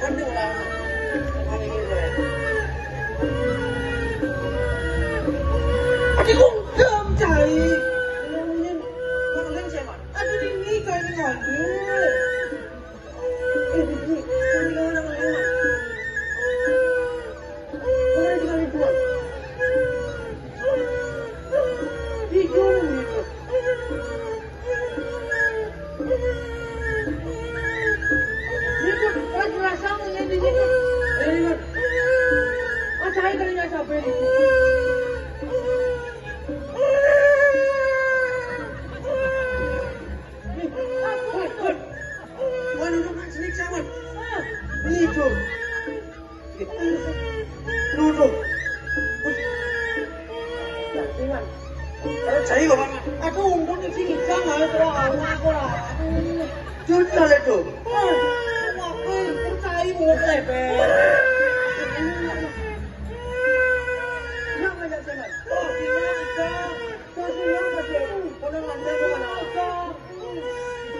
Bener lah. Hari ini. Adikku jam cai. Namanya orang siapa? Ada ini kayak gini. Ini orang lain. Orang juga itu. Cari kok, aku untung di sini sama itu aku lah. Jual itu. Aku percaya mau lebar. Yang ada jangan. Oh, tidak. Kau bilang macam orang anda mana?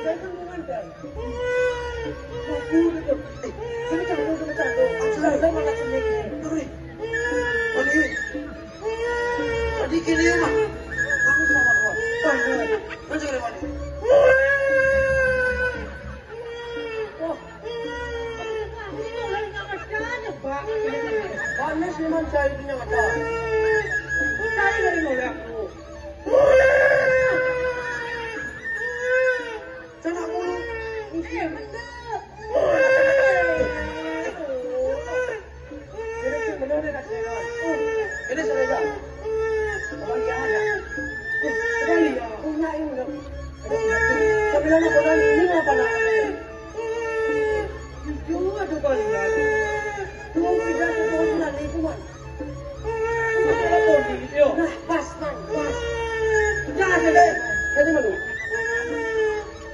Saya kan mengantar. Aku itu. Sini cantik, sini cantik. Saya mana sendiri. Tadi, tadi kini mah. Aku sama kau. Macam mana? Panas memang cai punya mata. Cai dari nolak aku. Jangan aku. Bener. Ini benar dia nak cakap. Ini selesai. Abang dia ada. Sekali ya. Punya ini. Sebelum aku dah ini apa nak? Jujur tu kali ya. Dua kita tu bulan ni kuat. Nah, pas man, pas. Jangan sedih. Jadi malu.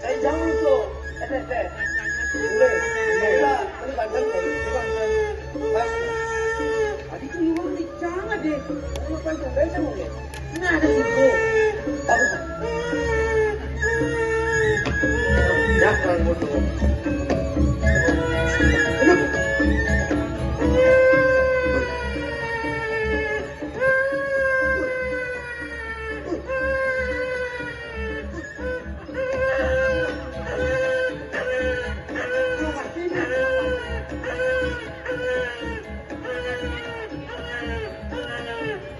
Saya jangan tu. Boleh. Mula, ini bandang ni. Pas. Adik tu ibu ni jangan deh. Kamu kan tu baca mungkin. Nah, ada situ. Bagus